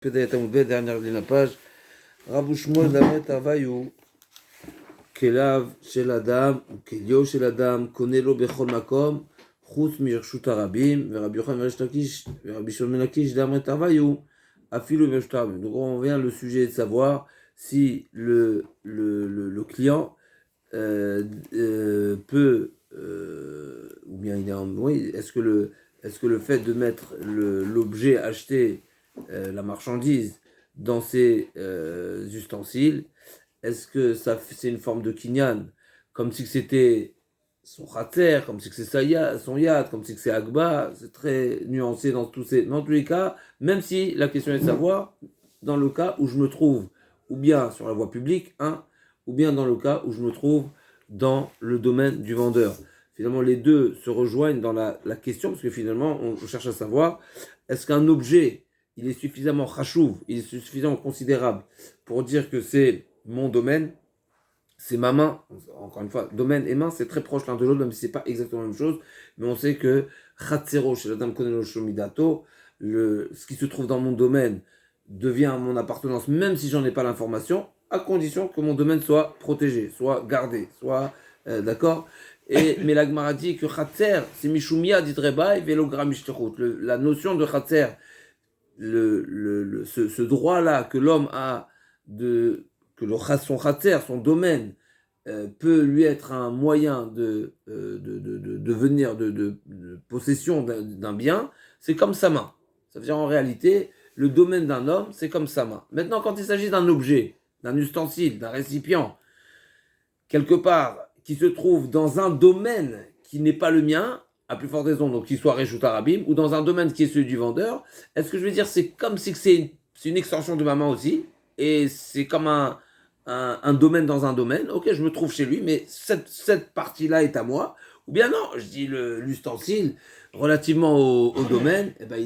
Peut-être dernière ligne de la page. Rabbi Shmuel Damet Avayou, Kelav shel Adam, Kelio shel Adam, Konelo bechol makom, Chutz mirshut harabim, Rabbi Yochanan Resh Lakish, Rabbi Shimon ben Lakish Damet Avayou, Afilu mirshut harabim. Donc on vient le sujet de savoir si le client peut, ou bien il est en, oui, est-ce que le fait de mettre l'objet acheté, la marchandise dans ces ustensiles, est-ce que c'est une forme de kinyan, comme si c'était son khater, comme si c'est son yad, comme si c'est Agba, c'est très nuancé dans tous les cas, même si la question est de savoir, dans le cas où je me trouve, ou bien sur la voie publique, ou bien dans le cas où je me trouve dans le domaine du vendeur. Finalement, les deux se rejoignent dans la question, parce que finalement, on cherche à savoir, est-ce qu'un objet, il est suffisamment chachouv, il est suffisamment considérable pour dire que c'est mon domaine, c'est ma main. Encore une fois, domaine et main, c'est très proche l'un de l'autre, même si c'est pas exactement la même chose, mais on sait que chatzero chez l'adam konelo shomidato, ce qui se trouve dans mon domaine devient mon appartenance, même si j'en ai pas l'information, à condition que mon domaine soit protégé, soit gardé, soit d'accord. Mais la Gemara dit que chatzer, c'est mishumia ditrebai velogram mishtechut. La notion de chatzer, ce droit-là que l'homme a son khater, son domaine, peut lui être un moyen de venir de possession d'un bien, c'est comme sa main. Ça veut dire en réalité, le domaine d'un homme, c'est comme sa main. Maintenant, quand il s'agit d'un objet, d'un ustensile, d'un récipient, quelque part, qui se trouve dans un domaine qui n'est pas le mien, à plus forte raison, donc qu'il soit Reshut Harabim, ou dans un domaine qui est celui du vendeur, est-ce que je veux dire, c'est comme si c'est une extension de ma main aussi, et c'est comme un domaine dans un domaine, ok, je me trouve chez lui, mais cette partie-là est à moi, ou bien non, je dis l'ustensile, relativement au domaine, eh ben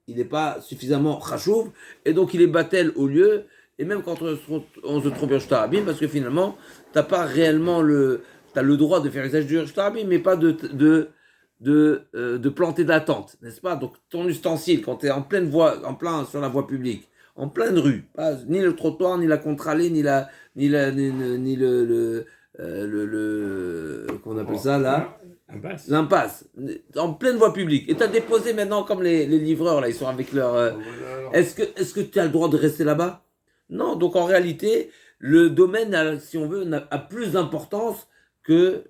il est pas suffisamment chachouv, et donc il est battel au lieu, et même quand on se trouve Reshut Harabim, parce que finalement, t'as pas réellement t'as le droit de faire usage du Reshut Harabim, mais pas de planter d'attente, n'est-ce pas? Donc ton ustensile, quand tu es en pleine voie, sur la voie publique, en pleine rue, pas, ni le trottoir, ni la contre-allée, ni qu'on appelle ça là, l'impasse, en pleine voie publique. Et tu as déposé maintenant comme les livreurs là, ils sont avec leur. Est-ce que tu as le droit de rester là-bas? Non. Donc en réalité, le domaine, si on veut, a plus d'importance que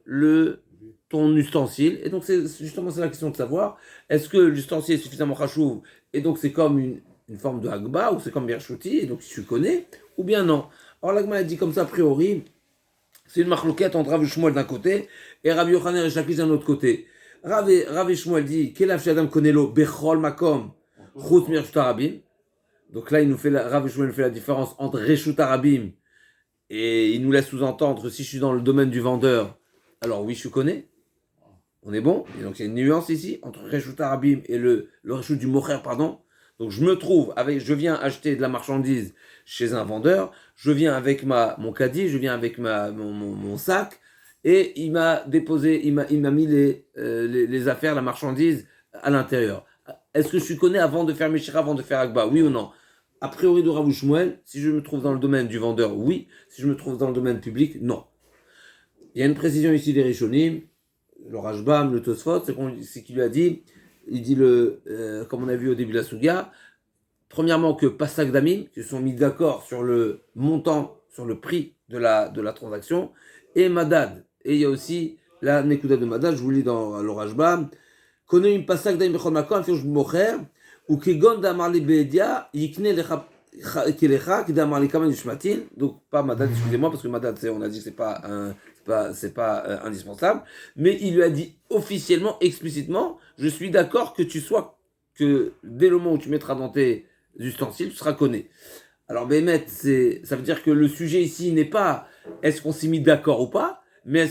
ton ustensile. Et donc, c'est la question de savoir, est-ce que l'ustensile est suffisamment chachouv, et donc c'est comme une forme de hagba, ou c'est comme birchouti, et donc tu connais, ou bien non. Alors, l'agma a dit comme ça, a priori, c'est une marloquette entre Rav Shmuel d'un côté, et Rabbi Yochanan Resh Lakish d'un autre côté. Rav Shmuel dit, Kelav Shadam Konelo, Bechol Makom, Chutz Mirshut Harabim. Donc là, Rav Shmuel fait la différence entre Reshut Harabim, et il nous laisse sous-entendre, si je suis dans le domaine du vendeur, alors oui, je connais. On est bon? Et donc il y a une nuance ici entre Reshut Harabim et le Reshut du Mocher, pardon. Donc je viens acheter de la marchandise chez un vendeur, je viens avec mon caddie, je viens avec mon sac, et il m'a déposé, il m'a mis les affaires, la marchandise à l'intérieur. Est-ce que je suis connais avant de faire Meshira, avant de faire Agba? Oui ou non? A priori de Rav Shmuel, si je me trouve dans le domaine du vendeur, oui. Si je me trouve dans le domaine public, non. Il y a une précision ici des Rishonim, le Rashbam, le Tosfot, c'est qu'il lui a dit, il dit comme on a vu au début de la Sugia, premièrement que Pasak Damim, qui se sont mis d'accord sur le montant, sur le prix de la transaction, et Madad. Et il y a aussi la Nekuda de Madad, je vous lis dans le Rashbam, Konoim Pasak Damim Bechol Makom, Fiush Mocher, ou Kegon Damarli Beedia, Yikne Lecha Kelecha, qui Damarli Kaman Yushmatil, donc pas Madad, excusez-moi, parce que Madad, on a dit que c'est pas indispensable, mais il lui a dit officiellement, explicitement, je suis d'accord que dès le moment où tu mettras dans tes ustensiles, tu seras connu. Alors Bémet, ça veut dire que le sujet ici n'est pas est-ce qu'on s'est mis d'accord ou pas, mais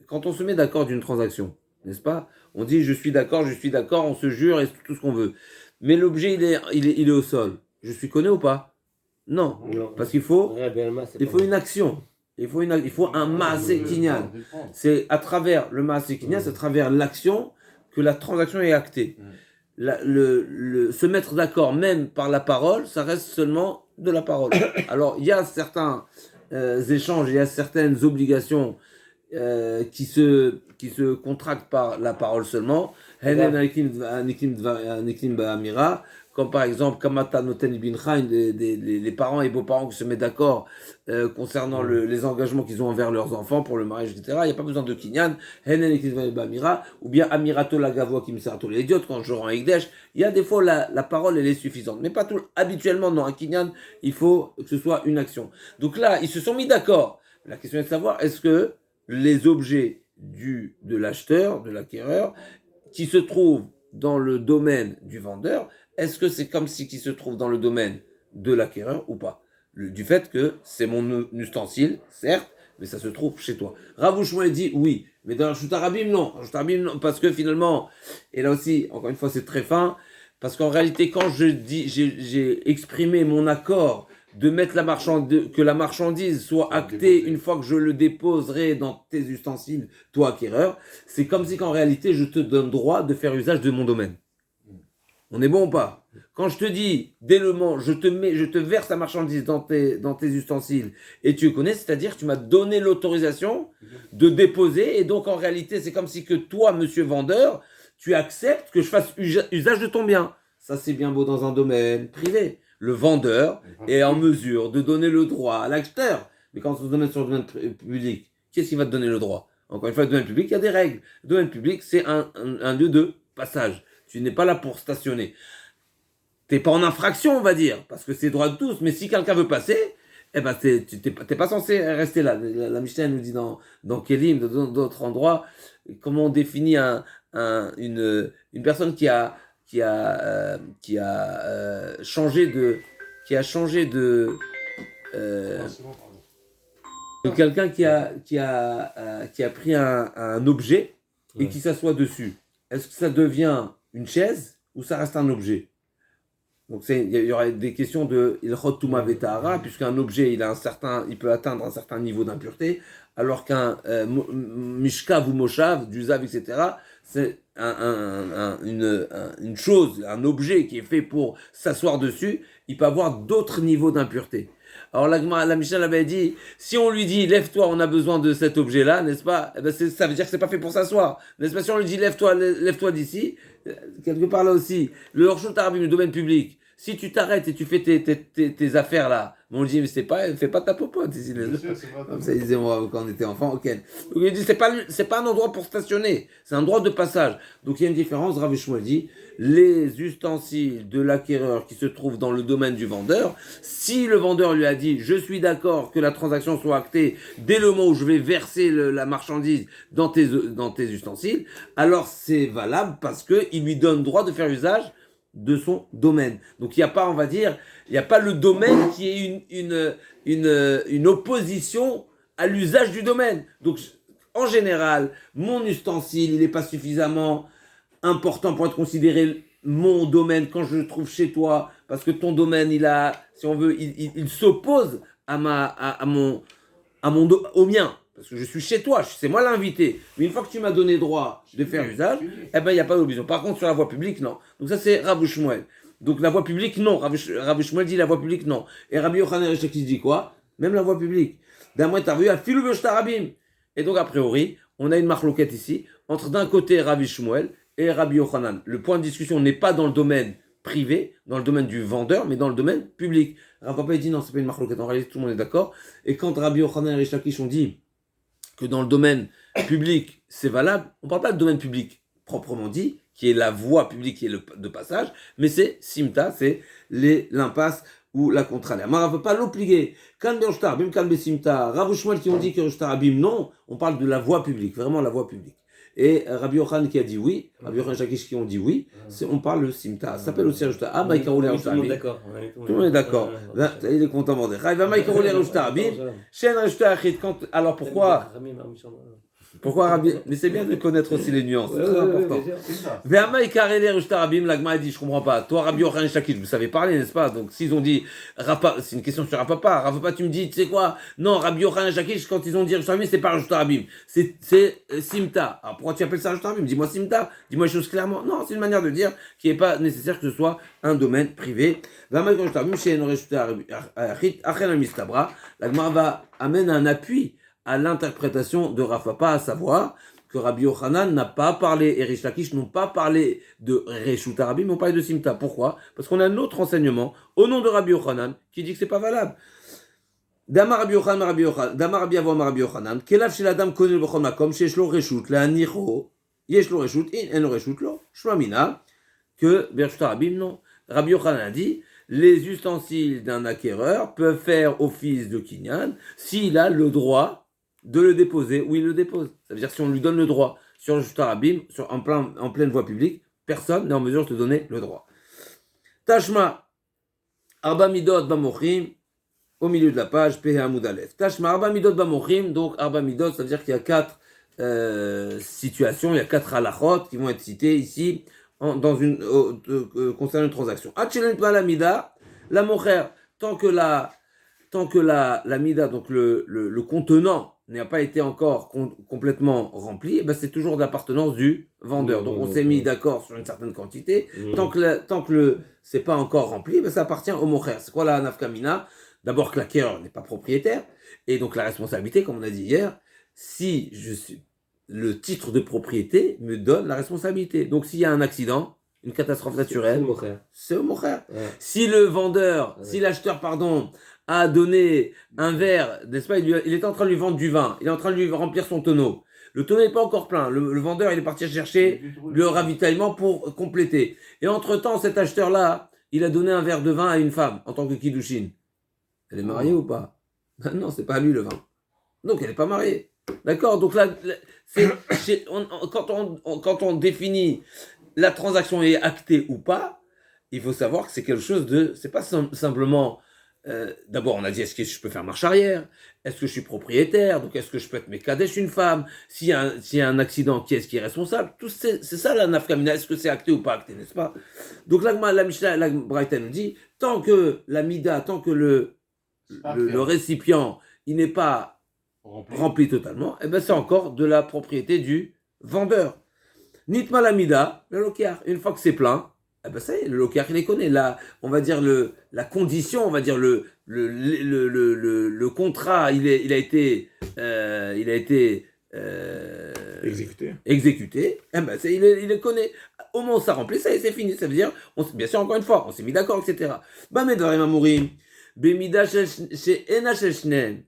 quand on se met d'accord d'une transaction, n'est-ce pas? On dit je suis d'accord, on se jure et tout ce qu'on veut. Mais l'objet il est au sol. Je suis connu ou pas? Non, parce qu'il faut une action. Il faut un maaseh kinyan. C'est à travers le maaseh kinyan, c'est à travers l'action que la transaction est actée. se mettre d'accord même par la parole, ça reste seulement de la parole. Alors, il y a certains échanges, il y a certaines obligations qui se contractent par la parole seulement. Comme par exemple, Kamata Noten Binchain, les parents et beaux-parents qui se mettent d'accord concernant les engagements qu'ils ont envers leurs enfants pour le mariage, etc. Il n'y a pas besoin de Kinyan. Ou bien Amirato Lagavoa qui me sert à tous les idiotes quand je rends Ekdesh. Il y a des fois la parole elle est suffisante. Mais pas tout. Habituellement, non, un Kinyan, il faut que ce soit une action. Donc là, ils se sont mis d'accord. La question est de savoir, est-ce que les objets de l'acheteur, de l'acquéreur, qui se trouvent dans le domaine du vendeur, est-ce que c'est comme si qui se trouve dans le domaine de l'acquéreur ou pas? Du fait que c'est mon ustensile, certes, mais ça se trouve chez toi. Rav Shmuel dit oui, mais dans Reshut Harabim, non. Reshut Harabim, non, parce que finalement, et là aussi, encore une fois, c'est très fin, parce qu'en réalité, quand j'ai exprimé mon accord de mettre que la marchandise soit actée une fois que je le déposerai dans tes ustensiles, toi acquéreur, c'est comme si qu'en réalité, je te donne droit de faire usage de mon domaine. On est bon ou pas? Quand je te dis, dès le moment, je te verse la marchandise dans tes ustensiles et tu le connais, c'est-à-dire que tu m'as donné l'autorisation de déposer et donc en réalité, c'est comme si que toi, monsieur vendeur, tu acceptes que je fasse usage de ton bien. Ça, c'est bien beau dans un domaine privé. Le vendeur est en mesure de donner le droit à l'acheteur. Mais quand on se domaine sur le domaine public, qu'est-ce qui va te donner le droit? Encore une fois, le domaine public, il y a des règles. Le domaine public, c'est un lieu de passage. Tu n'es pas là pour stationner. Tu n'es pas en infraction, on va dire, parce que c'est droit de tous. Mais si quelqu'un veut passer, eh ben, tu n'es pas censé rester là. La Mishnah nous dit dans Kélim, dans d'autres endroits, comment on définit une personne qui a changé de quelqu'un qui a pris un objet et qui s'assoit dessus. Est-ce que ça devient une chaise ou ça reste un objet? Donc il y aurait des questions de ilchot tuma vetahara, puisqu'un objet il peut atteindre un certain niveau d'impureté, alors qu'un mishkav ou moshav, du zav, etc., c'est une chose, un objet qui est fait pour s'asseoir dessus, il peut avoir d'autres niveaux d'impureté. Alors la Mishnah avait dit, si on lui dit lève-toi, on a besoin de cet objet-là, n'est-ce pas? Eh ben ça veut dire que c'est pas fait pour s'asseoir, n'est-ce pas? Si on lui dit lève-toi d'ici, quelque part là aussi, le Reshut Harabim, le domaine public, si tu t'arrêtes et tu fais tes affaires là, on lui dit mais fais pas ta popote ici. Comme ça ils disaient moi quand on était enfant, ok. Donc il dit c'est pas un endroit pour stationner, c'est un endroit de passage. Donc il y a une différence. Rav Shmuel dit les ustensiles de l'acquéreur qui se trouvent dans le domaine du vendeur, si le vendeur lui a dit je suis d'accord que la transaction soit actée dès le moment où je vais verser la marchandise dans tes ustensiles, alors c'est valable parce que il lui donne droit de faire usage de son domaine. Donc il n'y a pas, on va dire, il n'y a pas le domaine qui est une opposition à l'usage du domaine. Donc en général, mon ustensile, il n'est pas suffisamment important pour être considéré mon domaine quand je le trouve chez toi, parce que ton domaine, si on veut, il s'oppose au mien. Parce que je suis chez toi, c'est moi l'invité. Mais une fois que tu m'as donné droit de faire usage, eh ben il n'y a pas d'obligation. Par contre, sur la voie publique, non. Donc ça, c'est Rav Shmuel. Donc la voie publique, non. Rav Shmuel dit la voie publique, non. Et Rabbi Yochanan Reshaki dit quoi? Même la voie publique. D'un mois, t'as vu à Filou Beshtarabim. Et donc, a priori, on a une marloquette ici, entre d'un côté Rabbi Shmuel et Rabbi Yochanan. Le point de discussion n'est pas dans le domaine privé, dans le domaine du vendeur, mais dans le domaine public. Rav Papa dit non, c'est pas une marloquette. En réalité, tout le monde est d'accord. Et quand Rabbi Yochanan et Reshaki ont dit que dans le domaine public, c'est valable, on ne parle pas de domaine public proprement dit, qui est la voie publique, qui est de passage, mais c'est simta, c'est l'impasse ou la contralia. Mais on ne veut pas l'obliger. Kan be'oshtar, bim kan be'simta, Rav Shmuel qui ont dit que Reshut Harabim, non, on parle de la voie publique, vraiment la voie publique. Et Rabbi Yochanan qui a dit oui, Rabbi Yochanan Shakish qui ont dit oui, on parle de simta. Ça s'appelle aussi Reshut Harabim. Tout le monde est d'accord. Tout le monde est d'accord. Il est content de dire. Alors pourquoi Pourquoi Rabbi? Mais c'est bien de connaître aussi les nuances, c'est très important. Ve'ama ikarele Reshut Rabim, l'Agma dit, je comprends pas. Toi, Rabbi Yochanan Shakish, vous savez parler, n'est-ce pas? Donc, s'ils ont dit, c'est une question sur Rapapa. Rapapa, tu me dis, tu sais quoi? Non, Rabbi Yochanan Shakish, quand ils ont dit Reshut Rabim, c'est pas Reshut Rabim. C'est Simta. Alors, pourquoi tu appelles ça Reshut Rabim? Dis-moi Simta. Dis-moi les choses clairement. Non, c'est une manière de dire qu'il n'est pas nécessaire que ce soit un domaine privé. Ve'ama ikarele Reshut Rabim, chez Reshut Rabim, Achel Mistabra. L'Agma va amener un appui à l'interprétation de Rav Papa, à savoir que Rabbi Yochanan n'a pas parlé, et Rish Lakish n'ont pas parlé de Reshut Rabim, mais ont parlé de Simta. Pourquoi? Parce qu'on a un autre enseignement, au nom de Rabbi Yochanan, qui dit que c'est pas valable. Dama Rabbi Yochanan, Dama Rabbi Avo Rabbi Yochanan, Kelav shel Adam konel b'chol makom, sheyesh lo Reshut, le'anicho, yesh lo Reshut, en lo Reshut lo, shmamina, que Reshut Rabim, non. Rabbi Yochanan a dit, les ustensiles d'un acquéreur peuvent faire office de kinyan s'il a le droit de le déposer où il le dépose. Ça veut dire si on lui donne le droit sur le Rabim, en pleine voie publique, personne n'est en mesure de te donner le droit. Tashma, Arba Midot Bamochim, au milieu de la page, Pehe Amoud Aleph. Tashma, Arba Midot Bamochim, donc Arba Midot, ça veut dire qu'il y a 4 situations, il y a 4 halachot qui vont être citées ici concernant une transaction. Atchelent la mida, la mocher, tant que la mida, donc le contenant, n'a pas été encore complètement rempli, eh ben c'est toujours de l'appartenance du vendeur. Donc on s'est mis d'accord sur une certaine quantité. Tant que c'est pas encore rempli, ben ça appartient au mocher. C'est quoi la nafkamina? D'abord que l'acquéreur n'est pas propriétaire, et donc la responsabilité, comme on a dit hier, si le titre de propriété me donne la responsabilité. Donc s'il y a un accident, une catastrophe naturelle, c'est au mocher. Ouais. Si le vendeur, si l'acheteur, a donné un verre, n'est-ce pas, il est en train de lui vendre du vin, il est en train de lui remplir son tonneau. Le tonneau n'est pas encore plein, le vendeur il est parti chercher le ravitaillement pour compléter. Et entre-temps, cet acheteur-là, il a donné un verre de vin à une femme en tant que kiddushin. Elle est mariée ou pas? Non, c'est pas à lui le vin. Donc elle n'est pas mariée. D'accord? Donc là, quand on définit la transaction est actée ou pas, il faut savoir que c'est quelque chose de... C'est pas simplement... d'abord, on a dit, est-ce que je peux faire marche arrière? Est-ce que je suis propriétaire? Donc, est-ce que je peux être Mekadesh une femme? S'il y a un accident, qui est-ce qui est responsable? Tout c'est ça la nafkamina. Est-ce que c'est acté ou pas acté, n'est-ce pas? Donc, la Mishnah, la Braïta nous dit, tant que la mida, tant que le récipient, il n'est pas rempli totalement, eh ben, c'est encore de la propriété du vendeur. Nitma la mida, le lokiar. Une fois que c'est plein, eh ben ça y est, le lokiar, il les connaît. Là, on va dire la condition, on va dire le contrat, il a été exécuté. Eh ben il le connaît. Au moment où ça remplit, ça y est, c'est fini. Ça veut dire, bien sûr, encore une fois, on s'est mis d'accord, etc. Bamedvarim amourim, bemida chez ena sheshnen.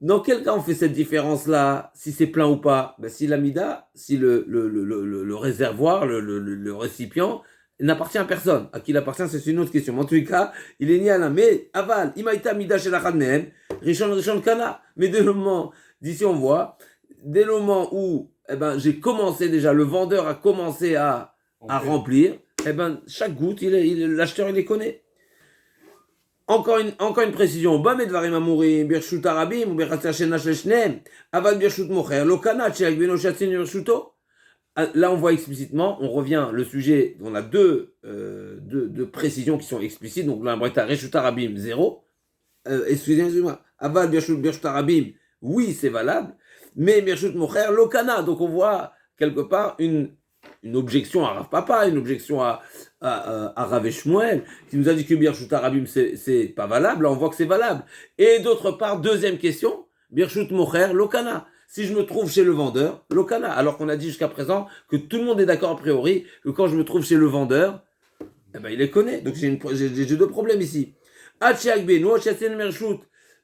Dans quel cas on fait cette différence-là, si c'est plein ou pas? Ben, si l'amida, si le réservoir, le récipient, n'appartient à personne. À qui il appartient, c'est une autre question. Mais en tous les cas, il est ni à la. Mais aval, imaïta mida chez la Khadnen, Rishon Kana. Mais dès le moment, d'ici on voit, dès le moment où j'ai commencé déjà, le vendeur a commencé à remplir, chaque goutte, l'acheteur il les connaît. Encore une précision. Bamedvarim amourim, birshut arabim, ou birchatzer shena sheshnem, aval birshut mocher, lokana, tcheak beno shatzin birshuto. Là, on voit explicitement, on revient, le sujet, on a deux précisions qui sont explicites. Donc là, Reshut Rabim, 0. Excusez-moi. Aval Birshut Rabim, oui, c'est valable. Mais Birshut Mocher, Lokana. Donc on voit quelque part une objection à Rav Papa, une objection à Rav Shmuel, qui nous a dit que Birshut Rabim, c'est pas valable. Là, on voit que c'est valable. Et d'autre part, deuxième question, Birshut Mocher, Lokana. Si je me trouve chez le vendeur, Lokana, alors qu'on a dit jusqu'à présent que tout le monde est d'accord a priori que quand je me trouve chez le vendeur, il les connaît. Donc j'ai deux problèmes ici.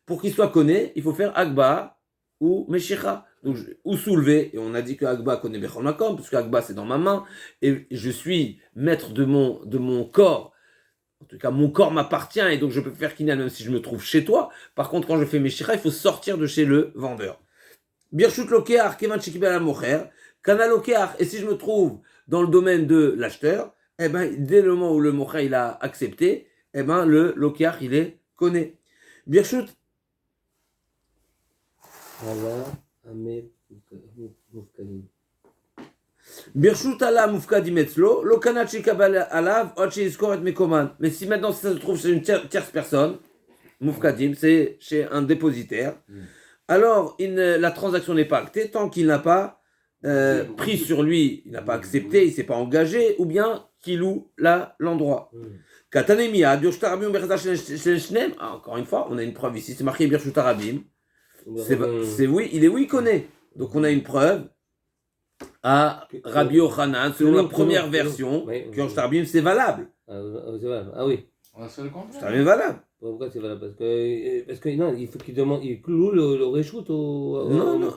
Pour qu'il soit connu, il faut faire Agba ou Meshicha. Donc, ou soulever, et on a dit que Agba connaît Bechol Makom, parce que Agba c'est dans ma main, et je suis maître de mon corps. En tout cas, mon corps m'appartient, et donc je peux faire Kinyan même si je me trouve chez toi. Par contre, quand je fais Meshicha, il faut sortir de chez le vendeur. Birshut lokeach, kevan shekibel al mocher, kana lokeach, et si je me trouve dans le domaine de l'acheteur, dès le moment où le mocher il a accepté, le lokeach il est connaît. Birshut. Birshut ala mufkadim etzlo, lo kanat shekabal alav, od sheyizkor et mekoman. Mais si maintenant ça se trouve chez une tierce personne, mufkadim, c'est chez un dépositaire, alors la transaction n'est pas actée tant qu'il n'a pas pris sur lui, il n'a pas accepté, il ne s'est pas engagé, ou bien qu'il loue l'endroit. Encore une fois, on a une preuve ici, c'est marqué Birshut Arabim. C'est oui, il connaît. Donc on a une preuve à Rabbi Yochanan, selon la première version, que Birshut Arabim c'est valable. Ah oui. C'est valable. Pourquoi c'est valable? Parce que non, il faut qu'il demande, il cloue le reshoot au non,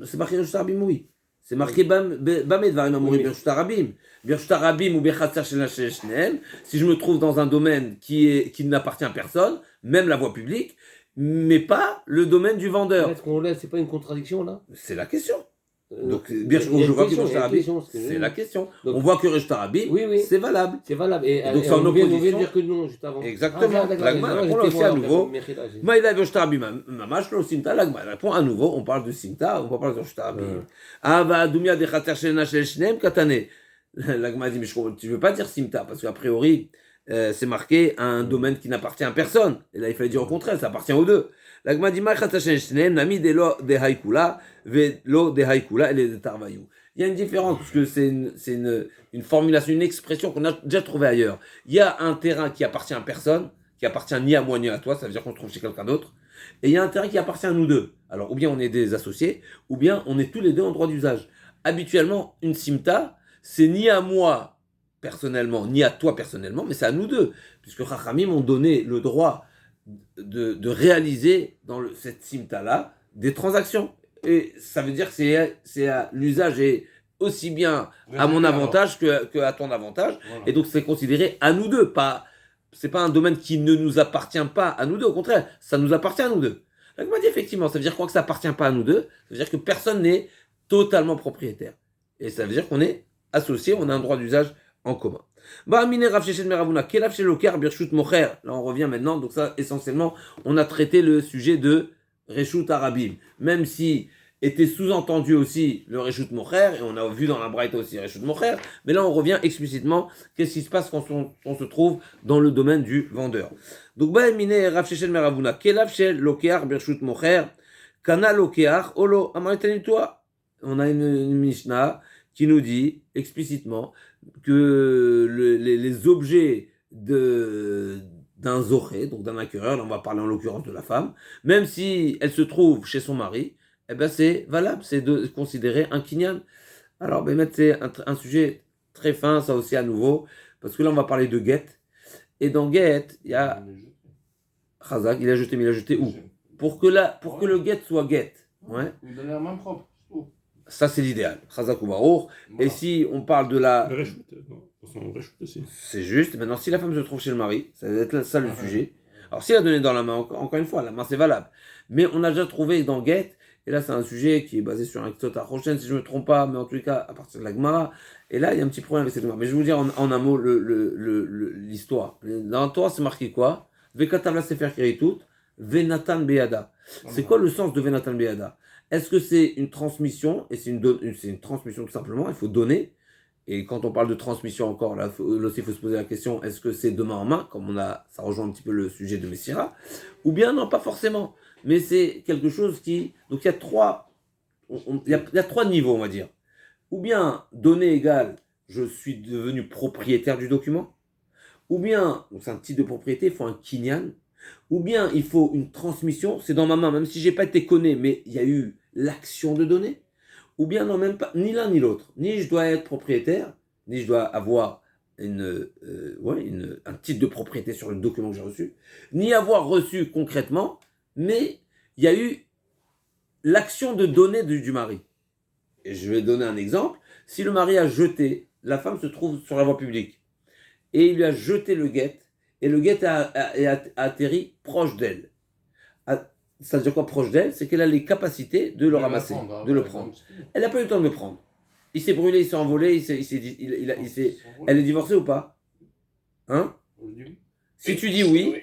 c'est marqué Birshut Arabim, oui. C'est marqué Bamedvarim Amorim Birshut Arabim. Birshut Arabim ou Bechatzer Shel Shneem. Si je me trouve dans un domaine qui n'appartient à personne, même la voie publique, mais pas le domaine du vendeur. Est-ce qu'on laisse, c'est pas une contradiction là? C'est la question. Donc, je vois que Birshut Arabim, c'est la question. On voit que Birshut Arabim, c'est valable. C'est valable. Et donc, c'est en opposition. On vient de dire que non, juste avant. Exactement. L'Agma répond aussi à nouveau. Maïla Birshut Arabim, Mamash lo Simta, l'Agma répond à nouveau. On parle de Simta, on parle de Birshut Arabim. Ava Adumia de Chatzer Shel Shneem Katane. L'Agma dit, mais tu veux pas dire Simta, parce qu'a priori, c'est marqué un domaine qui n'appartient à personne. Et là, il fallait dire au contraire, ça appartient aux deux. L'Agma dit, Nami de lo de haïkula, ve lo de haïkula, et les de tarvayou. Il y a une différence, parce que c'est une formulation, une expression qu'on a déjà trouvée ailleurs. Il y a un terrain qui appartient à personne, qui appartient ni à moi ni à toi, ça veut dire qu'on le trouve chez quelqu'un d'autre. Et il y a un terrain qui appartient à nous deux. Alors, ou bien on est des associés, ou bien on est tous les deux en droit d'usage. Habituellement, une simta, c'est ni à moi personnellement, ni à toi personnellement, mais c'est à nous deux. Puisque Chachamim ont donné le droit de réaliser dans cette simta-là des transactions. Et ça veut dire que c'est à l'usage et aussi bien à mon avantage que à ton avantage. Voilà. Et donc c'est considéré à nous deux. C'est pas un domaine qui ne nous appartient pas à nous deux. Au contraire, ça nous appartient à nous deux. Donc moi dit effectivement, ça veut dire quoi que ça appartient pas à nous deux? Ça veut dire que personne n'est totalement propriétaire. Et ça veut dire qu'on est associé, on a un droit d'usage en commun. Là, on revient maintenant, donc ça, essentiellement, on a traité le sujet de Reshut Arabim, même si était sous-entendu aussi le Reshut Mocher, et on a vu dans la Braïta aussi Reshut Mocher, mais là on revient explicitement, qu'est-ce qui se passe quand on se trouve dans le domaine du vendeur. Donc, Rav Sheshet Meravuna, Kelav Shel Lokeach Bershut Mocher, Kana Lokeach, Olo, Amaritani-toi. On a une Mishnah qui nous dit explicitement que les objets d'un zoré, donc d'un acquéreur, là on va parler en l'occurrence de la femme, même si elle se trouve chez son mari, eh ben c'est valable, c'est de considérer un kinyan. Alors c'est un sujet très fin, ça aussi à nouveau, parce que là on va parler de get, et dans get, il y a Chazak, il a jeté, mais il a jeté où? Pour que le get soit get. Ouais. Vous donnez la main propre. Ça, c'est l'idéal. Chazak ou Baruch. Voilà. Et si on parle de la. C'est juste. Maintenant, si la femme se trouve chez le mari, ça va être ça le sujet. Alors, si elle a donné dans la main, encore une fois, la main c'est valable. Mais on a déjà trouvé dans Get, et là, c'est un sujet qui est basé sur un Ksot Arochen, si je ne me trompe pas, mais en tout cas, à partir de la Gemara. Et là, il y a un petit problème avec cette Gemara. Mais je vais vous dire en un mot l'histoire. Dans la Torah, c'est marqué quoi? Vekatavla Sefer Kiritut, Venatan Beada. C'est quoi le sens de Venatan Beada? Est-ce que c'est une transmission? Et c'est une transmission tout simplement, il faut donner. Et quand on parle de transmission encore, là aussi il faut se poser la question, est-ce que c'est de main en main, comme ça rejoint un petit peu le sujet de Messira, ou bien non, pas forcément. Mais c'est quelque chose qui... Donc il y a trois niveaux, on va dire. Ou bien, donner égale, je suis devenu propriétaire du document. Ou bien, donc c'est un type de propriété, il faut un kinyan. Ou bien il faut une transmission, c'est dans ma main, même si j'ai pas été connu, mais il y a eu l'action de donner. Ou bien non, même pas, ni l'un ni l'autre. Ni je dois être propriétaire, ni je dois avoir un titre de propriété sur le document que j'ai reçu, ni avoir reçu concrètement, mais il y a eu l'action de donner du mari. Et je vais donner un exemple. Si le mari a jeté, la femme se trouve sur la voie publique, et il lui a jeté le guet, et le guet a atterri proche d'elle. Ça veut dire quoi proche d'elle? C'est qu'elle a les capacités de le ramasser, de le prendre. Elle n'a pas eu le temps de le prendre. Il s'est brûlé, il s'est envolé, elle est divorcée ou pas? Hein? Si tu dis oui,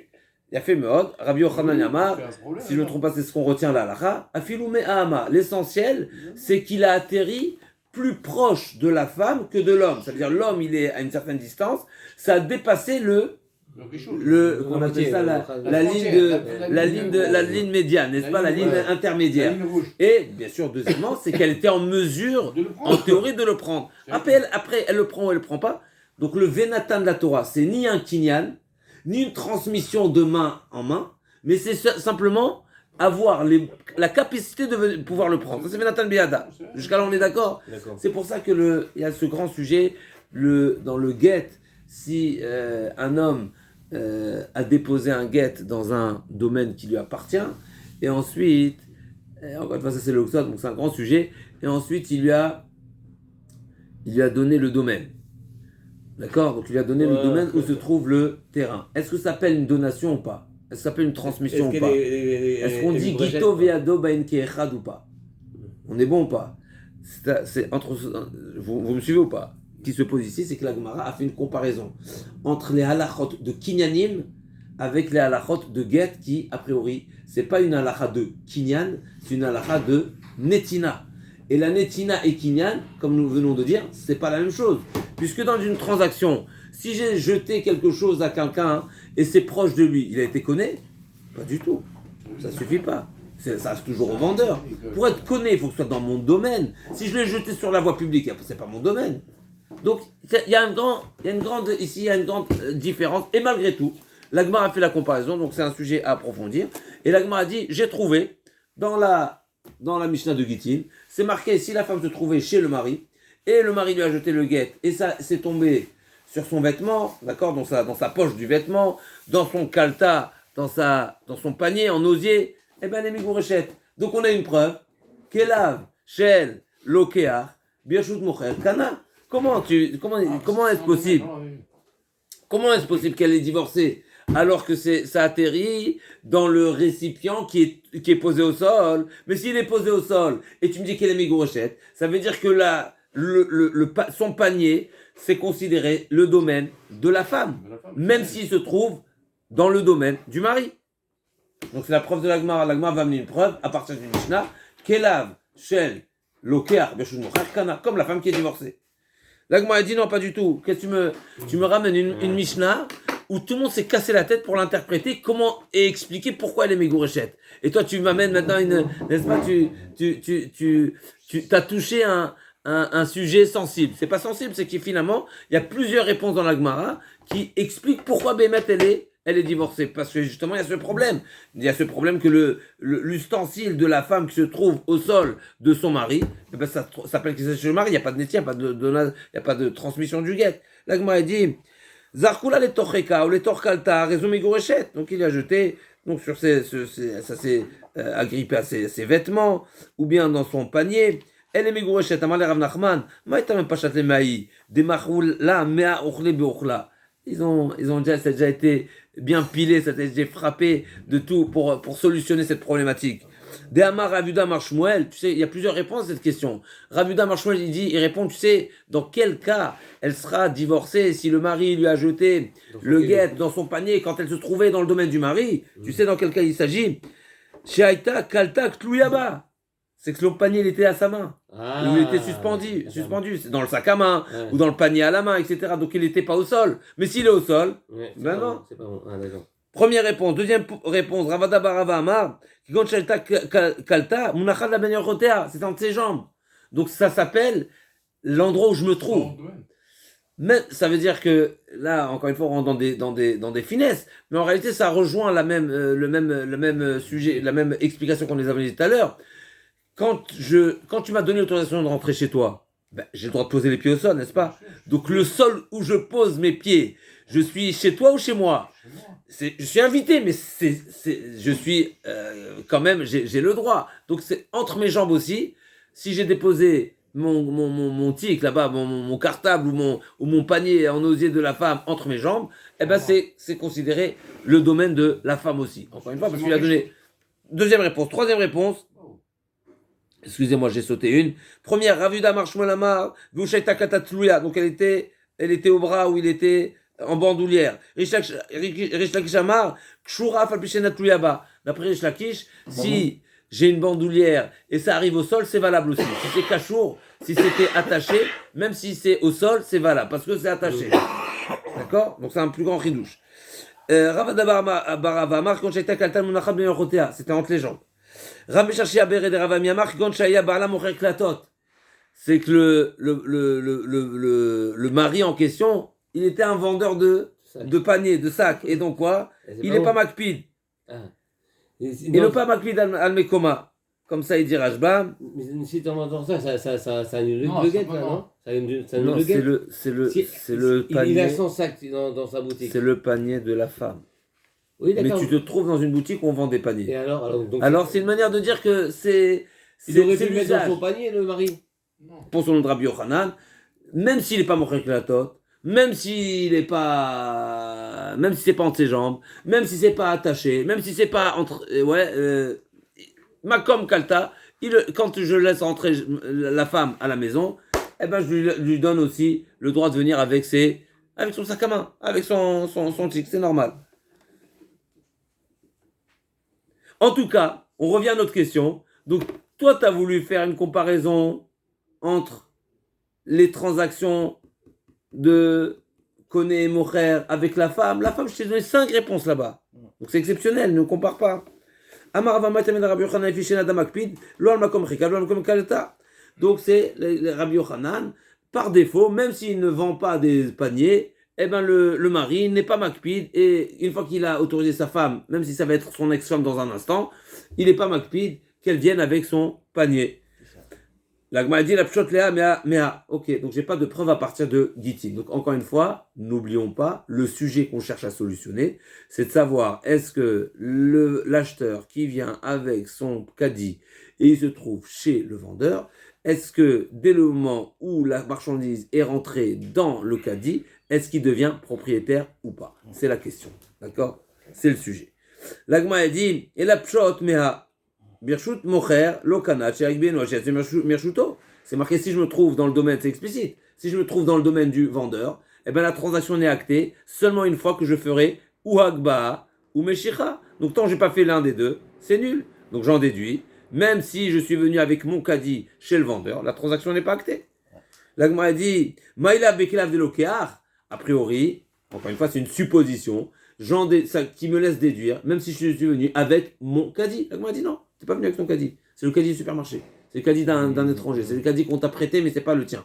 Il a fait Meod, Rabbi Yochanan Yamar, si je ne me trompe pas, c'est ce qu'on retient là, l'Alacha. Afilou Me'ahama. L'essentiel, c'est qu'il a atterri plus proche de la femme que de l'homme. C'est-à-dire, l'homme, il est à une certaine distance. Ça a dépassé qu'on appelle ça la ligne médiane, n'est-ce pas, la ligne intermédiaire. Et bien sûr, deuxièmement, c'est qu'elle était en mesure, en théorie, de le prendre. Après, elle le prend ou elle le prend pas. Donc le Vénatan de la Torah, c'est ni un kinyan, ni une transmission de main en main, mais c'est simplement avoir la capacité de pouvoir le prendre. Ça, c'est Vénatan Biada. Jusqu'à là, on est d'accord. C'est pour ça que il y a ce grand sujet, dans le guet, si un homme a déposé un guet dans un domaine qui lui appartient, et ensuite, encore une fois, ça c'est le Oxford, donc c'est un grand sujet, et ensuite il lui a donné le domaine. D'accord? Donc il lui a donné le domaine où se trouve le terrain. Est-ce que ça s'appelle une donation ou pas? Est-ce que ça s'appelle une transmission ou pas? Est-ce qu'on dit Gito Veado Bain Keechad ou pas? On est bon ou pas? C'est entre, vous me suivez ou pas? Qui se pose ici, c'est que la Gemara a fait une comparaison entre les halachot de kinyanim avec les halachot de get qui, a priori, c'est pas une halacha de kinyan, c'est une halacha de netina. Et la netina et kinyan, comme nous venons de dire, c'est pas la même chose. Puisque dans une transaction, si j'ai jeté quelque chose à quelqu'un et c'est proche de lui, il a été connu? Pas du tout. Ça suffit pas. Ça reste toujours au vendeur. Pour être connu, il faut que ce soit dans mon domaine. Si je l'ai jeté sur la voie publique, c'est pas mon domaine. Donc, il y a une grande différence. Et malgré tout, la Gemara a fait la comparaison, donc c'est un sujet à approfondir. Et la Gemara a dit, j'ai trouvé, dans la Mishnah de Gittin, c'est marqué, si la femme se trouvait chez le mari, et le mari lui a jeté le guet, et ça s'est tombé sur son vêtement, d'accord, dans sa poche du vêtement, dans son kalta, dans son panier, en osier, eh bien, les migourechettes. Donc, on a une preuve, Kelav, Shel, Lokear, Birshut Mocher, Kana. Comment est-ce possible? Comment est-ce possible qu'elle est divorcée alors que ça atterrit dans le récipient qui est posé au sol? Mais s'il est posé au sol et tu me dis qu'elle est migourochette, ça veut dire que son panier, c'est considéré le domaine de la femme, même s'il se trouve dans le domaine du mari. Donc c'est la preuve de la Gemara. La Gemara va amener une preuve à partir du Mishnah, Kelav, Shel, Lokear, Birshut Mocher, Kana, comme la femme qui est divorcée. La Gemara a dit non, pas du tout. Qu'est-ce que tu me ramènes une Mishnah où tout le monde s'est cassé la tête pour l'interpréter, et expliquer pourquoi elle est mégouréchette. Et toi, tu m'amènes maintenant n'est-ce pas, tu as touché un sujet sensible. C'est pas sensible, c'est que finalement, il y a plusieurs réponses dans la Gemara qui expliquent pourquoi Bémet elle est divorcée. Parce que justement, il y a ce problème. Il y a ce problème que l'ustensile de la femme qui se trouve au sol de son mari, eh ben ça s'appelle que c'est chez le mari, il n'y a pas de nétier, il n'y a pas de transmission du guet. La Gemara dit, Zarkula le torcheka ou le torkalta, raison migourechet. Donc il a jeté, donc ça s'est agrippé à ses vêtements, ou bien dans son panier. Elle est migourechet, Amalé Rav Nachman, Maïta même pas châtelé maï, des machoula, mea ochle beochla. Ça a déjà été bien pilé, ça a déjà frappé de tout pour solutionner cette problématique. De Amar Ravuda Marshmuel, tu sais, il y a plusieurs réponses à cette question. Ravuda Marshmuel, il répond, tu sais, dans quel cas elle sera divorcée si le mari lui a jeté le guet dans son panier quand elle se trouvait dans le domaine du mari. Tu sais dans quel cas il s'agit? Shaita Kalta Ktlouyaba. C'est que le panier il était à sa main. Il était suspendu. C'est dans le sac à main, ou dans le panier à la main, etc. Donc il n'était pas au sol. Mais s'il est au sol, ben non. C'est pas bon. D'accord. Première réponse. Deuxième réponse, Ravada Barava Amar, Kigonchelta Kalta, Munachad la meilleure rotéa, c'est entre ses jambes. Donc ça s'appelle l'endroit où je me trouve. Mais ça veut dire que là, encore une fois, on rentre dans des finesses. Mais en réalité, ça rejoint le même sujet, la même explication qu'on les avait dit tout à l'heure. Quand tu m'as donné l'autorisation de rentrer chez toi, ben, j'ai le droit de poser les pieds au sol, n'est-ce pas? Donc le sol où je pose mes pieds, je suis chez toi ou chez moi? Je suis invité, mais je suis quand même, j'ai le droit. Donc c'est entre mes jambes aussi. Si j'ai déposé mon tic là-bas, mon cartable ou mon panier en osier de la femme entre mes jambes, eh ben c'est considéré le domaine de la femme aussi. Encore une fois, parce qu'il a donné deuxième réponse. Troisième réponse. Excusez-moi, j'ai sauté une. Première, Ravuda Marshmolamar, Vushaita Katatluya. Donc elle était au bras où il était en bandoulière. Rish Lakish Amar, Kshura Falpishen Atuyaba. D'après Rish Lakish, si j'ai une bandoulière et ça arrive au sol, c'est valable aussi. Si c'est Kashour, si c'était attaché, même si c'est au sol, c'est valable parce que c'est attaché. D'accord? Donc c'est un plus grand ridouche. Ravada Barava Amar, quand j'étais Kaltan Munachab Ben Yochotea, c'était entre les jambes. Rabbi Cherchi Abere de Rava Miamar, quand Shaya Barla Mocher Klatot. C'est que le mari en question, il était un vendeur de paniers, de sacs. Et donc quoi? Il n'est pas makpid. Il n'est pas makpid al-mekoma. Comme ça, il dit Rashba. Mais si tu entends ça annule le guet, là, non? Ça annule non, le guet. C'est le panier. Il a son sac dans sa boutique. C'est le panier de la femme. Oui, mais tu te trouves dans une boutique où on vend des paniers. Et alors c'est une manière de dire que c'est... Il aurait pu le mettre dans son panier, le mari. Pour son Rabbi Yochanan, même s'il n'est pas mocher klatot, même s'il n'est pas, même si c'est pas entre ses jambes, même si c'est pas attaché, même si c'est pas entre, Makom Kalta, quand je laisse entrer la femme à la maison, eh ben je lui donne aussi le droit de venir avec son sac à main, avec son tic, c'est normal. En tout cas, on revient à notre question. Donc, toi, tu as voulu faire une comparaison entre les transactions de Koné et Mocher avec la femme. La femme, je t'ai donné 5 réponses là-bas. Donc, c'est exceptionnel, ne compare pas. Donc, c'est le Rabbi Yochanan. Par défaut, même s'il ne vend pas des paniers, eh ben le mari n'est pas makpid, et une fois qu'il a autorisé sa femme, même si ça va être son ex-femme dans un instant, il n'est pas makpid qu'elle vienne avec son panier. La Gemara dit la pshot léa mea. Ok, donc j'ai pas de preuve à partir de Gitin. Donc encore une fois, n'oublions pas, le sujet qu'on cherche à solutionner, c'est de savoir est-ce que l'acheteur qui vient avec son caddie et il se trouve chez le vendeur, est-ce que dès le moment où la marchandise est rentrée dans le caddie, est-ce qu'il devient propriétaire ou pas? C'est la question, d'accord? C'est le sujet. La Gemara dit et la pshot mea. Birshut mocher lokanat she'aik beno she'atze mirshuto. C'est marqué si je me trouve dans le domaine, c'est explicite. Si je me trouve dans le domaine du vendeur, eh ben la transaction n'est actée seulement une fois que je ferai ou hagba ou meshicha. Donc tant que j'ai pas fait l'un des deux, c'est nul. Donc j'en déduis, même si je suis venu avec mon caddie chez le vendeur, la transaction n'est pas actée. L'agma dit maïla bekilav de lokear. A priori, encore une fois, c'est une supposition. Ça qui me laisse déduire, même si je suis venu avec mon caddie. L'agma dit non. T'es pas venu avec ton caddie, c'est le caddie du supermarché, c'est le caddie d'un étranger, c'est le caddie qu'on t'a prêté mais c'est pas le tien.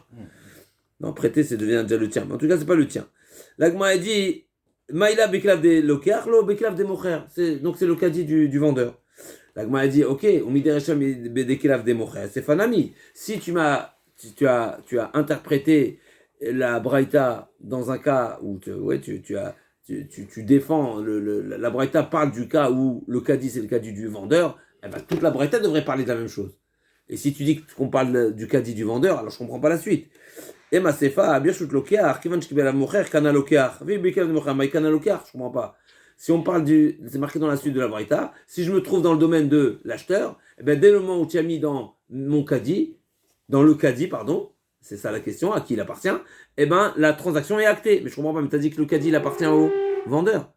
Non, prêté c'est devient déjà le tien, mais en tout cas c'est pas le tien. L'agma a dit Maïla beklav de lokeach lo beklav de mocher, donc c'est le caddie du vendeur. L'agma a dit ok, umideresham beklav de mocher, c'est fanami. Si tu as interprété la braïta dans un cas où tu défends la braïta parle du cas où le caddie c'est le caddie du vendeur. Eh ben, toute la braïta devrait parler de la même chose. Et si tu dis qu'on parle du caddie du vendeur, alors je ne comprends pas la suite. Et ma sefa, birshut lokeach, kivan shkibel amocher, kana lokeach, vi bekel de mocher, mai kana lokeach, je comprends pas. Si on parle c'est marqué dans la suite de la braïta, si je me trouve dans le domaine de l'acheteur, eh ben, dès le moment où tu as mis dans mon caddie, c'est ça la question, à qui il appartient, eh ben, la transaction est actée. Mais je comprends pas, mais tu as dit que le caddie il appartient au vendeur.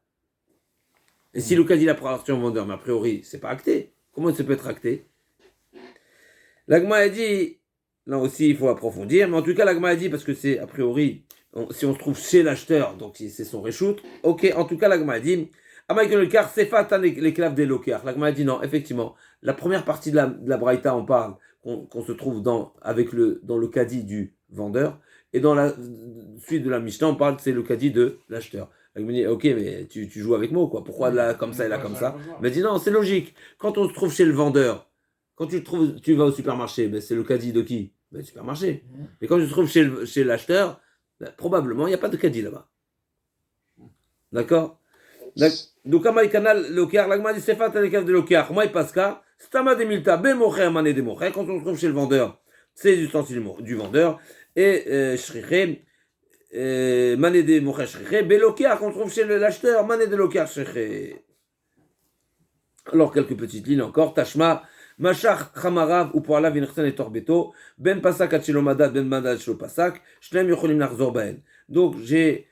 Et si le caddie il appartient au vendeur, mais a priori, c'est pas acté. Comment ça peut être acté? L'agma a dit, là aussi il faut approfondir, mais en tout cas l'agma a dit, parce que c'est a priori, si on se trouve chez l'acheteur, donc c'est son reshoot, ok, en tout cas l'agma a dit, Amaïk le car, c'est fatan les claves des lokeach. L'agma a dit non, effectivement, la première partie de la braïta, on parle qu'on se trouve dans le caddie du vendeur, et dans la suite de la Mishnah, on parle c'est le caddie de l'acheteur. Il me dit, ok, mais tu joues avec moi, quoi. Pourquoi là comme ça et là comme ça? Il m'a dit, non, c'est logique. Quand on se trouve chez le vendeur, quand tu vas au supermarché, ben, c'est le caddie de qui? Ben, le supermarché. Mais quand tu te trouves chez l'acheteur, ben, probablement, il n'y a pas de caddie là-bas. D'accord? Donc, Amaï Kanal, Lokear, l'agma dit, c'est fait les caves de Lokear. Moi, Pasca, Stama de Milta, Bemocher, Mané de Mocher. Quand on se trouve chez le vendeur, c'est du ustensile du vendeur. Et Shriché, Mané de Mocher Shriché, Belokear, qu'on trouve chez l'acheteur, Mané de Lokear Shriché. Alors, quelques petites lignes encore. Tashma, Machach, Chamarav, ou pour Allah, Vinersen et Torbeto, Ben Pasak, Achilomadad, Ben Madad, Shlo Pasak, Shlem Yocholim Narzor Baen. Donc, j'ai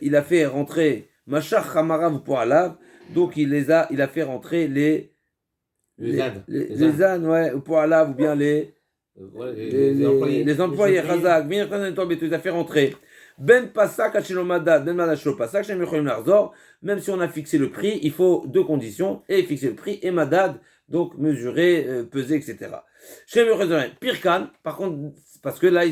il a fait rentrer Mashach Hamarav pour Alav, donc il a fait rentrer les ânes, ouais, pour Alav, ou bien les employés, Chazak, il a fait rentrer. Ben Pasak Hachelomadad, Ben Madashlo Pasak, Shem Yocholim Larzor, même si on a fixé le prix, il faut deux conditions, et fixer le prix, et Madad, donc mesurer, peser, etc. Shem Yocholim Pirkan, par contre, parce que là,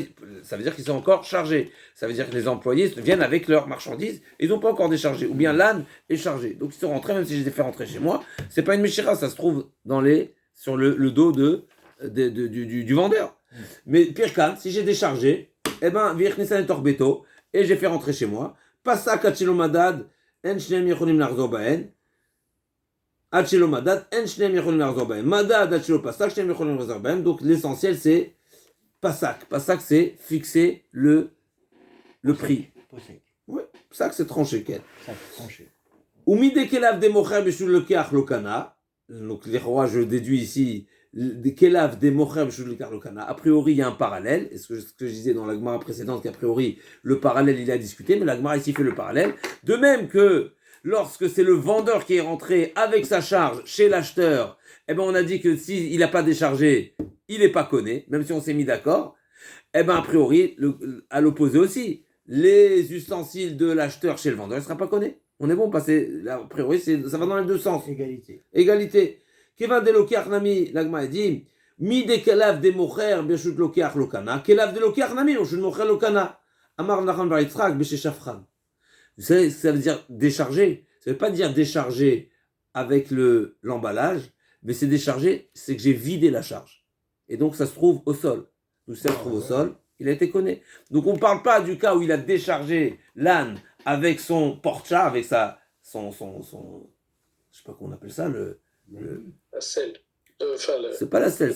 ça veut dire qu'ils sont encore chargés. Ça veut dire que les employés viennent avec leurs marchandises, ils n'ont pas encore déchargé. Ou bien l'âne est chargé. Donc ils sont rentrés, même si je les ai fait rentrer chez moi. C'est pas une Meshira, ça se trouve sur le dos du vendeur. Mais Pirkan, si j'ai déchargé, eh ben, Virchnisan et Torbeto, et j'ai fait rentrer chez moi. Passa Kachilo Madad, En Shnem Yechonim Larzo Baen. Achilo Madad, En Shnem Yechonim Larzo Baen. Madad, Achilo Passak, Shnem Yechonim Larzo Baen. Donc l'essentiel, c'est Pasak. Pasak, c'est fixer le prix. Oui, Pasak, c'est tranché. Ou mide kelav de mocher beshul lekeach lokana. Donc, les rois, je déduis ici, des kelav de mocher beshul lekeach lokana. A priori, il y a un parallèle. Et ce que je disais dans la Gemara précédente, qu'a priori, le parallèle, il est à discuter, mais la Gemara ici fait le parallèle. De même que lorsque c'est le vendeur qui est rentré avec sa charge chez l'acheteur, eh ben, on a dit que s'il n'a pas déchargé, il n'est pas connu, même si on s'est mis d'accord. Eh ben, a priori, à l'opposé aussi, les ustensiles de l'acheteur chez le vendeur, il ne sera pas connu. On est bon, a priori, ça va dans les deux sens. Égalité. Keva de lokiach nami, l'agma dit, mi de kelav de mocher, beshut lokiach lokana, kelav de lokiach nami, beshut mocher lokana. Amar nachan bar Yitzchak, beshe shafran. Vous savez, ça veut dire décharger. Ça ne veut pas dire décharger avec l'emballage, mais c'est décharger, c'est que j'ai vidé la charge. Et donc, ça se trouve au sol. Donc, si ça se trouve au sol, il a été connu. Donc, on ne parle pas du cas où il a déchargé l'âne avec son porte-chat, avec son, je sais pas comment on appelle ça, la selle. C'est pas la selle,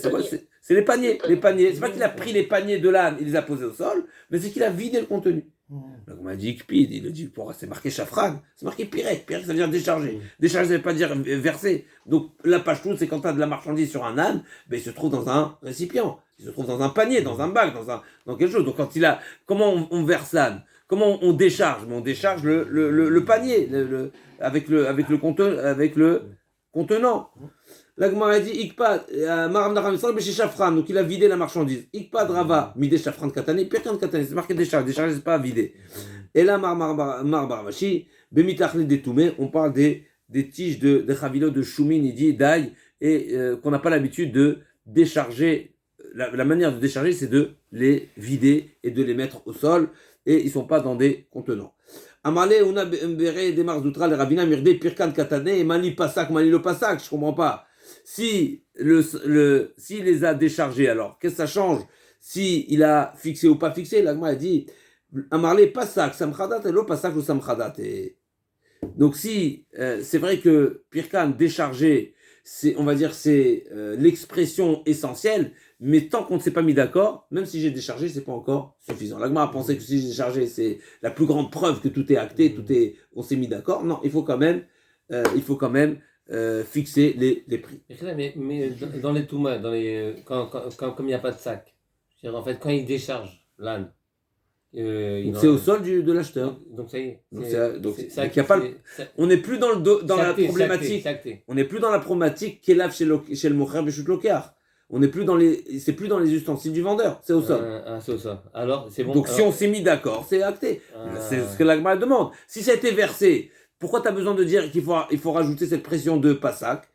c'est les paniers. Les paniers. C'est pas qu'il a pris les paniers de l'âne, il les a posés au sol, mais c'est qu'il a vidé le contenu. Donc on m'a dit Kpid, il a dit c'est marqué Chafran, c'est marqué Pirek, ça veut dire décharger. Décharger, ça veut pas dire verser. Donc la pashtout, c'est quand tu as de la marchandise sur un âne, ben, il se trouve dans un récipient, il se trouve dans un panier, dans un bac, dans quelque chose. Donc quand comment on verse l'âne? Comment on décharge? On décharge le panier avec le contenant. La Gemara dit Ikpa, Maram Nacham Yisrael, Béché Shafran, donc il a vidé la marchandise. Ikpa Drava, Midé Shafran Katane, Pirkan Katane, c'est marqué décharge, c'est pas vidé. Et là, Mar Baravashi, Bemitachli de Toumé, on parle des tiges de Chavilo, de Shumin, il dit d'ail, et qu'on n'a pas l'habitude de décharger. La manière de décharger, c'est de les vider et de les mettre au sol, et ils ne sont pas dans des contenants. Amalé, on a Mbere, Demar Zoutra, les Ravina, Mirde, Pirkan Katane, et Mali Pasak, Mali le Pasak, je comprends pas. Si s'il les a déchargés, alors qu'est-ce que ça change? Si il a fixé ou pas fixé, l'agma a dit Amarlé pasak samchadat et lo pasak ou samchadat. Donc si c'est vrai que Pirkan déchargé, on va dire c'est l'expression essentielle, mais tant qu'on ne s'est pas mis d'accord, même si j'ai déchargé, c'est pas encore suffisant. L'agma a pensé que si j'ai déchargé, c'est la plus grande preuve que tout est acté, on s'est mis d'accord. Non, il faut quand même fixer les prix. Mais dans les toumas, comme il n'y a pas de sac, en fait, quand il décharge l'âne, c'est au sol de l'acheteur. Donc ça y est. On n'est plus dans la problématique. On n'est plus dans la problématique qu'élave chez le mocher beshut lokeach. On n'est plus c'est plus dans les ustensiles du vendeur. C'est au sol. C'est au sol. Alors c'est bon. Donc si on s'est mis d'accord, c'est acté. C'est ce que l'agma demande. Si ça a été versé. Pourquoi tu as besoin de dire qu'il faut rajouter cette pression de Pasak?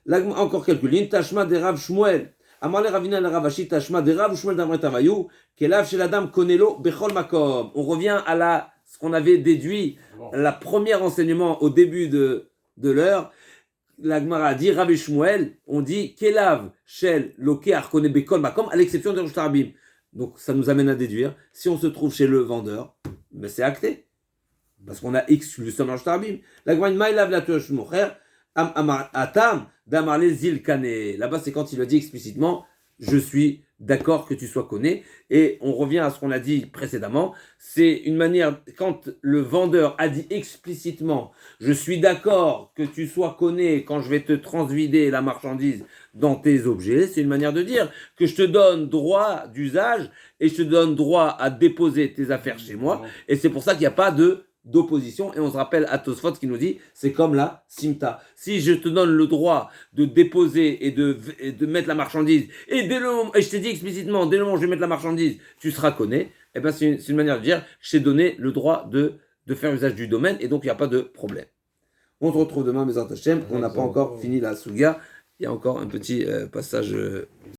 Là, encore quelques lignes. Tashma de Rav Shmuel. Amale Ravina la Ravashi, Tashma de Rav Shmuel d'Amret Avayou. Kelav chez la dame Konelo Bechol Makom. On revient à ce qu'on avait déduit, la première enseignement au début de l'heure. La Gemara a dit Rav Shmuel, on dit Kelav Shel Lokeach Kone Bechol Makom, à l'exception de Rosh Tarabim. Donc ça nous amène à déduire, si on se trouve chez le vendeur, mais c'est acté. Parce qu'on a exclu ça dans le Shtabim. La Gemara Maïlav la Tuash Mocher, Atam, Damarle Zilkane. Là-bas, c'est quand il a dit explicitement je suis d'accord que tu sois connu. Et on revient à ce qu'on a dit précédemment. C'est une manière, quand le vendeur a dit explicitement je suis d'accord que tu sois connu quand je vais te transvider la marchandise dans tes objets, c'est une manière de dire que je te donne droit d'usage et je te donne droit à déposer tes affaires chez moi. Et c'est pour ça qu'il n'y a pas de d'opposition. Et on se rappelle à Tosfot qui nous dit, c'est comme la simta. Si je te donne le droit de déposer et de mettre la marchandise, et je t'ai dit explicitement, dès le moment où je vais mettre la marchandise, tu seras conné, eh ben c'est une manière de dire, je t'ai donné le droit de faire usage du domaine, et donc il n'y a pas de problème. On se retrouve demain, Bezrat Hashem. On n'a pas encore fini la Suga. Il y a encore un petit passage